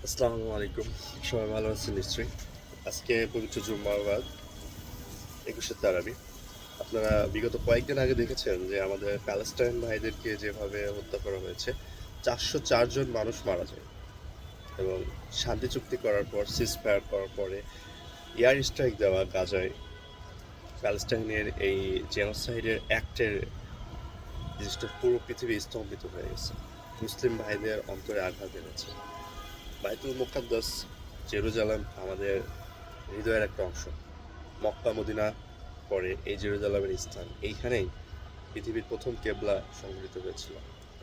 আসসালামু আলাইকুম। সবাই ভালো আছেন নিশ্চয়ই। আজকে পবিত্র জুম্মার বাদ ২১শে তারাবি। আপনারা বিগত কয়েকদিন আগে দেখেছেন যে আমাদের প্যালেস্টাইন ভাইদেরকে যেভাবে হত্যা করা হয়েছে, ৪০৪ জন মানুষ মারা যায় এবং শান্তি চুক্তি করার পর সিজফায়ার করার পরে এয়ার স্ট্রাইক দেওয়া গাজায় প্যালেস্টাইনের এই জেনোসাইডের অ্যাক্টের জিনিসটা পুরো পৃথিবী স্তম্ভিত হয়ে গেছে। মুসলিম ভাইদের অন্তরে আঘাত এনেছে। বাইতুল মুকাদ্দাস জেরুজালেম আমাদের হৃদয়ের একটা অংশ। মক্কা মদিনা পরে এই জেরুজালেমের স্থান। এইখানেই পৃথিবীর প্রথম কেবলা সংঘটিত হয়েছিল।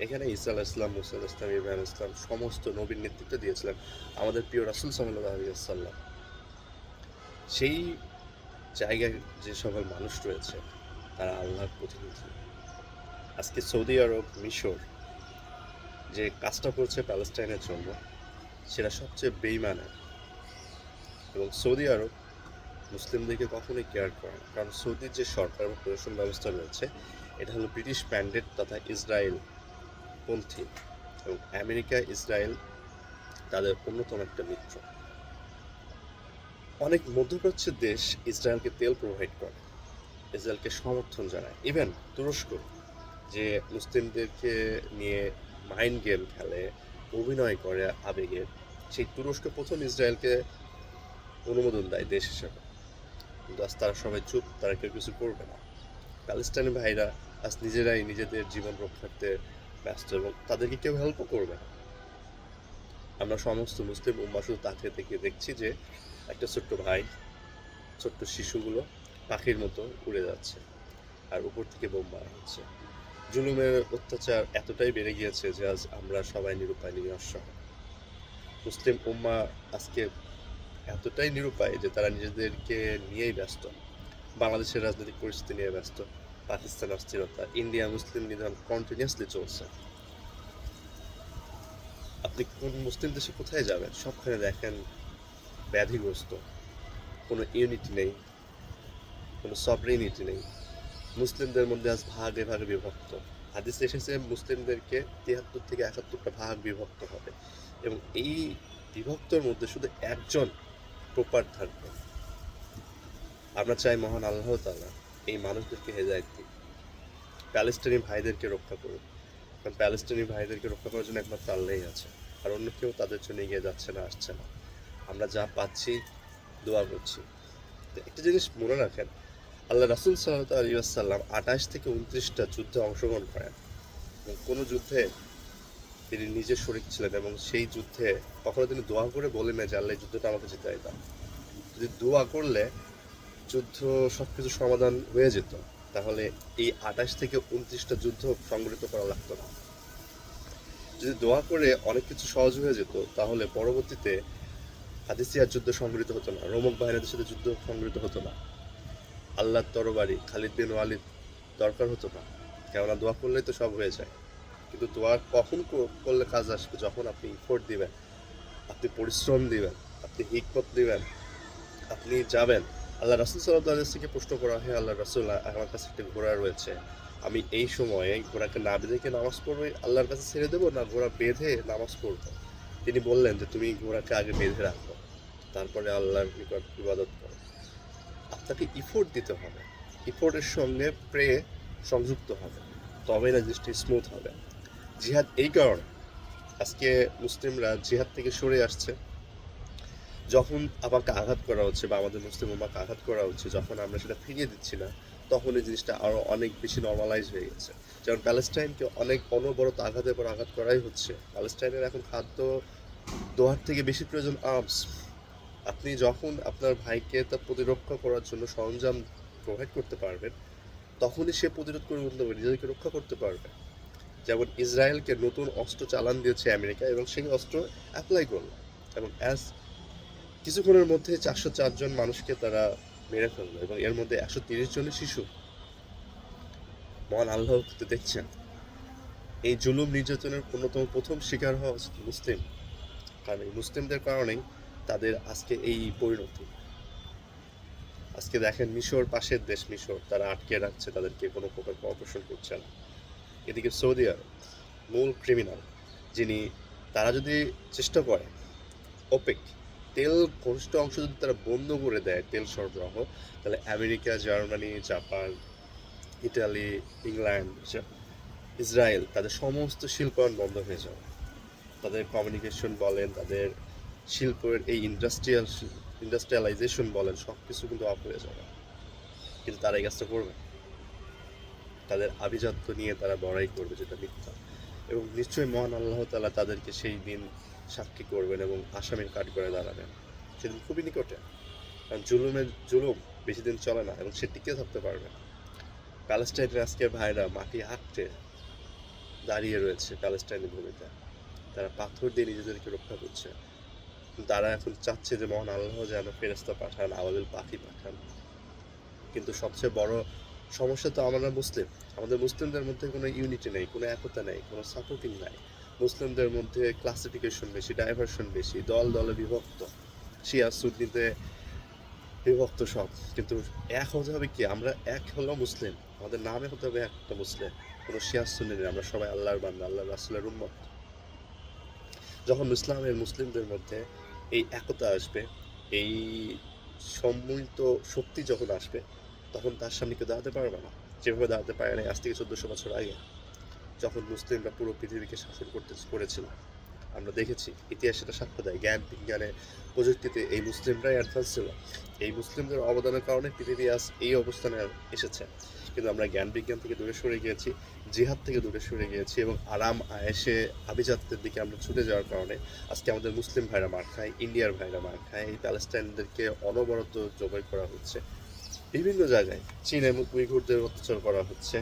এখানে ঈসা আলাইহিস সালাম, মুসা আলাইহিস সালাম, ইব্রাহিম আলাইহিস সালাম সমস্ত নবীর নেতৃত্ব দিয়েছিলেন আমাদের প্রিয় রাসূল সাল্লাল্লাহু আলাইহি ওয়াসাল্লাম। সেই জায়গায় যে সকল মানুষ রয়েছে তারা আল্লাহর প্রতিনিধি। আজকে সৌদি আরব, মিশর যে কাজটা করছে প্যালেস্টাইনের জন্য সেটা সবচেয়ে বেইমানের। এবং সৌদি আরব মুসলিমদেরকে কখনোই কেয়ার করে না, কারণ সৌদির যে সরকার এবং প্রশাসন ব্যবস্থা রয়েছে এটা হলো ব্রিটিশ ম্যান্ডেট তথা ইসরায়েল পন্থী, এবং আমেরিকা ইসরায়েল তাদের অন্যতম একটা মিত্র। অনেক মধ্যপ্রাচ্যের দেশ ইসরায়েলকে তেল প্রোভাইড করে, ইসরায়েলকে সমর্থন জানায়। ইভেন তুরস্ক যে মুসলিমদেরকে নিয়ে মাইন্ড গেম খেলে, অভিনয় করে আবেগের, সেই তুরস্ক প্রথম ইসরায়েলকে অনুমোদন দেয় দেশ হিসেবে। কিন্তু আজ তারা সবাই চুপ, তারা কেউ কিছু করবে না। প্যালেস্টাইনি ভাইরা আজ নিজেরাই নিজেদের জীবন রক্ষার্থে ব্যস্ত এবং তাদেরকে কেউ হেল্পও করবে না। আমরা সমস্ত মুসলিম উম্মাহ শুধু তাকিয়ে থেকে দেখছি যে একটা ছোট্ট ভাই, ছোট্ট শিশুগুলো পাখির মতো উড়ে যাচ্ছে আর উপর থেকে বোম মারা হচ্ছে। জুলুমের অত্যাচার এতটাই বেড়ে গিয়েছে যে আজ আমরা সবাই নিরুপায়, নিরসহায়। মুসলিম উম্মাহ আজকে এতটাই নিরুপায় যে তারা নিজেদেরকে নিয়েই ব্যস্ত। বাংলাদেশের রাজনৈতিক পরিস্থিতি নিয়ে ব্যস্ত, পাকিস্তান অস্থিরতা, ইন্ডিয়া মুসলিম নিধন কন্টিনিউয়াসলি চলছে। আপনি কোন মুসলিম দেশে কোথায় যাবেন, সবখানে দেখেন ব্যাধিগ্রস্ত, কোনো ইউনিটি নেই, কোনো সভরেনিটি নেই। মুসলিমদের মধ্যে আজ ভাগে ভাগে বিভক্ত। হাদিসে এসেছে মুসলিমদেরকে ৭৩ থেকে ৭১টা ভাগ বিভক্ত হবে, এবং এই বিভক্তর মধ্যে শুধু একজন প্রপার থাকবে। আমরা চাই মহান আল্লাহ তাআলা এই মানুষদেরকে হেদায়েত দিন, প্যালেস্টাইনি ভাইদেরকে রক্ষা করুন। কারণ প্যালেস্টাইনি ভাইদেরকে রক্ষা করার জন্য একমাত্র আল্লাহই আছে, আর অন্য কেউ তাদের জন্য এগিয়ে যাচ্ছে না, আসছে না। আমরা যা পাচ্ছি দোয়া করছি। তো একটা জিনিস মনে রাখেন, আল্লাহ রাসূল সাল্লাল্লাহু আলাইহি ওয়াসাল্লাম ২৮ থেকে ২৯টা যুদ্ধে অংশগ্রহণ করেন, এবং কোনো যুদ্ধে তিনি নিজে শরীক ছিলেন, এবং সেই যুদ্ধে কখনো তিনি দোয়া করে বলেন না যে আল্লাহ এই যুদ্ধটা আমাকে জিতাই দাও। যদি দোয়া করলে যুদ্ধ সবকিছু সমাধান হয়ে যেত, তাহলে এই ২৮ থেকে ২৯টা যুদ্ধ সংগঠিত করা লাগতো না। যদি দোয়া করে অনেক কিছু সহজ হয়ে যেত, তাহলে পরবর্তীতে কাদেসিয়ার যুদ্ধ সংগঠিত হতো না, রোমক বাহিনীদের সাথে যুদ্ধ সংগঠিত হতো না, আল্লাহর তরবারি খালিদ বিন ওয়ালিদ দরকার হতো না। কেননা দোয়া করলেই তো সব হয়ে যায়। কিন্তু দোয়া কখন করলে কাজ আসবে? যখন আপনি ইফোর্ট দিবেন, আপনি পরিশ্রম দিবেন, আপনি হিকমত দিবেন, আপনি যাবেন। আল্লাহ রাসূল সাল্লাল্লাহু আলাইহি ওয়াসাল্লামকে প্রশ্ন করা হয়, আল্লাহ রাসূল, আমার কাছে একটা ঘোড়া রয়েছে, আমি এই সময়ে ঘোড়াকে না বেঁধে নামাজ পড়বো, আল্লাহর কাছে ছেড়ে দেবো, না ঘোড়া বেঁধে নামাজ পড়বো? তিনি বললেন যে তুমি ঘোড়াকে আগে বেঁধে রাখো, তারপরে আল্লাহর নিকট ইবাদত করো। আপনাকে ইফোর্ট দিতে হবে, ইফোর্টের সঙ্গে প্রে সংযুক্ত হবে, তবেই না জিনিসটি স্মুথ হবে। জিহাদ এই কারণে আজকে মুসলিমরা জিহাদ থেকে সরে আসছে। যখন আমাকে আঘাত করা হচ্ছে বা আমাদের মুসলিম উম্মাহকে আঘাত করা হচ্ছে, যখন আমরা সেটা ফিরিয়ে দিচ্ছি না, তখন এই জিনিসটা আরও অনেক বেশি নর্মালাইজ হয়ে গেছে। যেমন প্যালেস্টাইনকে অনেক অনবরত আঘাতের পর আঘাত করাই হচ্ছে। প্যালেস্টাইনের এখন খাদ্য দোয়ার থেকে বেশি প্রয়োজন আর্মস। আপনি যখন আপনার ভাইকে তার প্রতিরক্ষা করার জন্য সরঞ্জাম প্রোভাইড করতে পারবেন, তখনই সে প্রতিরোধ করে উঠতে পারবে, নিজেকে রক্ষা করতে পারবে। যেমন ইসরায়েলকে নতুন অস্ত্র চালান দিয়েছে আমেরিকা, এবং সেই অস্ত্র অ্যাপ্লাই করলো, এবং কিছুক্ষণের মধ্যে ৪০৪ জন মানুষকে তারা মেরে ফেললো, এবং এর মধ্যে ১৩০ জনের শিশু। মহান আল্লাহ তো দেখছেন। এই জুলুম নির্যাতনের অন্যতম প্রথম শিকার হওয়া উচিত মুসলিম, কারণ এই মুসলিমদের কারণেই তাদের আজকে এই পরিণতি। আজকে দেখেন মিশর, পাশের দেশ মিশর, তারা আটকে রাখছে, তাদেরকে কোনো প্রকার কোঅপারেশন করছে না। এদিকে সৌদি আরব মূল ক্রিমিনাল, যিনি, তারা যদি চেষ্টা করে ওপেক, তেল ঘনিষ্ঠ অংশ যদি তারা বন্ধ করে দেয় তেল সরবরাহ, তাহলে America, Germany, Japan, Italy, England, Israel, তাদের সমস্ত শিল্পায়ন বন্ধ হয়ে যাবে। তাদের কমিউনিকেশন বলেন, তাদের শিল্পের এই ইন্ডাস্ট্রিয়ালাইজেশন বলেন, সব কিছু কিন্তু অফ হয়ে যাবে। কিন্তু তারা এই কাজটা করবে, তাদের আভিজাত্য নিয়ে তারা বড়াই করবে, যেটা মিথ্যা। এবং নিশ্চয়ই মহান আল্লাহ তাআলা তাদেরকে সেই দিন সাক্ষী করবেন এবং আসামির কাঠ করে দাঁড়াবেন। সেদিন খুবই নিকটে, কারণ জুলুম বেশি দিন চলে না এবং সে টিকে থাকতে পারবে না। প্যালেস্টাইনের আজকের ভাইরা মাটি আঁকড়ে দাঁড়িয়ে রয়েছে প্যালেস্টাইনের ভূমিতে, তারা পাথর দিয়ে নিজেদেরকে রক্ষা করছে। তারা এখন চাচ্ছে যে মহান আল্লাহ যেন ফেরেশতা পাঠান, আবাবিল পাখি পাঠান। কিন্তু সবচেয়ে বড় সমস্যা তো আমরা মুসলিম, আমাদের মুসলিমদের মধ্যে কোনো ইউনিটি নেই, কোনো একতা নেই, কোনো সাপোর্টিং নাই। মুসলিমদের মধ্যে ক্লাসিফিকেশন বেশি, ডাইভার্সন বেশি, দল দলে বিভক্ত, শিয়া সুন্নিতে বিভক্ত সব। কিন্তু এক হতে হবে কি, আমরা এক হলো মুসলিম, আমাদের নামে হতে হবে একটা মুসলিম, কোনো শিয়া সুন্নি নেই, আমরা সবাই আল্লাহর বান্দা, আল্লাহ রাসূলের উম্মত। যখন ইসলামের মুসলিমদের মধ্যে এই একতা আসবে, এই সম্মিলিত শক্তি যখন আসবে, তখন তার সামনে কেউ দাঁড়াতে পারবে না, যেভাবে দাঁড়াতে পারে না আজ থেকে 1400 বছর আগে, যখন মুসলিমরা পুরো পৃথিবীকে শাসন করেছিল। আমরা দেখেছি, ইতিহাস সেটা সাক্ষ্য দেয়, জ্ঞান বিজ্ঞানে প্রযুক্তিতে এই মুসলিমরাই অ্যাডভান্স ছিল। এই মুসলিমদের অবদানের কারণে পৃথিবী আজ এই অবস্থানে এসেছে। কিন্তু আমরা জ্ঞান বিজ্ঞান থেকে দূরে সরে গিয়েছি, জিহাদ থেকে দূরে সরে গিয়েছি এবং আরাম আয়েশে আভিজাত্যের দিকে আমরা ছুটে যাওয়ার কারণে আজকে আমাদের মুসলিম ভাইরা মার খায়, ইন্ডিয়ার ভাইরা মার খায়, এই প্যালেস্টাইনদেরকে অনবরত জবাই করা হচ্ছে বিভিন্ন জায়গায়, চীনে উইঘুরদের অত্যাচার করা হচ্ছে,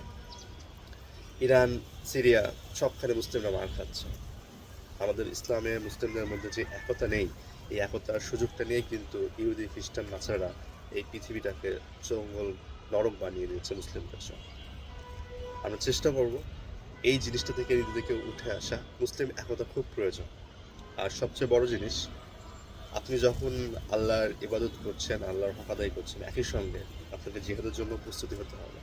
ইরান, সিরিয়া, সবখানে মুসলিমরা মার খাচ্ছে। আমাদের ইসলামে মুসলিমদের মধ্যে যে একতা নেই, এই একতার সুযোগটা নিয়ে কিন্তু ইহুদি, খ্রিস্টান, নাসারা এই পৃথিবীটাকে জঙ্গল নরক বানিয়ে দিয়েছে মুসলিমদের জন্য। আমরা চেষ্টা করব এই জিনিসটা থেকে নিজেদেরকে উঠে আসা। মুসলিম একতা খুব প্রয়োজন। আর সবচেয়ে বড় জিনিস, আপনি যখন আল্লাহর ইবাদত করছেন, আল্লাহর হক আদায় করছেন, একই সঙ্গে আপনাকে জিহাদের জন্য প্রস্তুতি হতে হবে।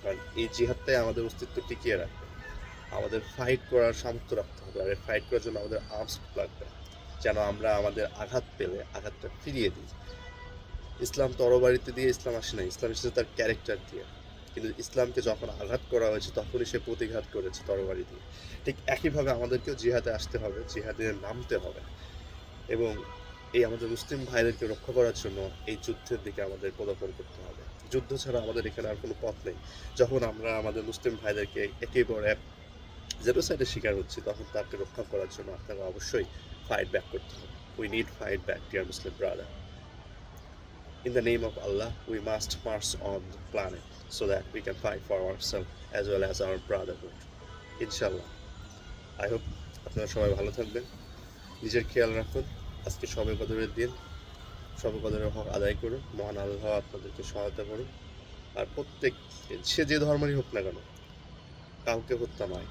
কারণ এই জিহাদটাই আমাদের অস্তিত্ব টিকিয়ে রাখবে। আমাদের ফাইট করার সামর্থ্য রাখতে হবে, আর ফাইট করার জন্য আমাদের আর্মস লাগবে, যেন আমরা আমাদের আঘাত পেলে আঘাতটা ফিরিয়ে দিই। ইসলাম তরবারিতে দিয়ে ইসলাম আসে না, ইসলাম এসেছে তার ক্যারেক্টার দিয়ে। কিন্তু ইসলামকে যখন আঘাত করা হয়েছে তখনই সে প্রতিঘাত করেছে তরবারি দিয়ে। ঠিক একইভাবে আমাদেরকেও জিহাদে আসতে হবে, জিহাদে নামতে হবে এবং এই আমাদের মুসলিম ভাইদেরকে রক্ষা করার জন্য এই যুদ্ধের দিকে আমাদের পদার্পণ করতে হবে। যুদ্ধ ছাড়া আমাদের এখানে আর কোনো পথ নেই। যখন আমরা আমাদের মুসলিম ভাইদেরকে একেবারে জেনোসাইডের শিকার হচ্ছে, তখন তাকে রক্ষা করার জন্য আপনাকে অবশ্যই ফাইট ব্যাক করতে হবে। We need fight back, dear Muslim brother. In the name of Allah, we must march on the planet so that we can fight for ourselves as well as our brotherhood. Inshallah. I hope আপনারা সবাই ভালো থাকবেন, নিজের খেয়াল রাখুন। আজকে শবে কদরের দিন, শবে কদরের হক আদায় করুন, মহান আল্লাহ আপনাদেরকে সহায়তা করুন। আর প্রত্যেক, সে যে ধর্মেরই হোক না কেন, কাউকে হত্যা নয়,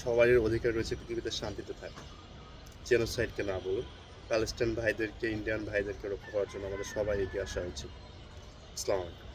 সবারই অধিকার রয়েছে পৃথিবীতে শান্তিতে থাকে। জেনোসাইডকে না বলুন। প্যালেস্টাইন ভাইদেরকে, ইন্ডিয়ান ভাইদেরকে রক্ষা করার জন্য আমাদের সবাই এগিয়ে আসা উচিত। আসসালামু আলাইকুম।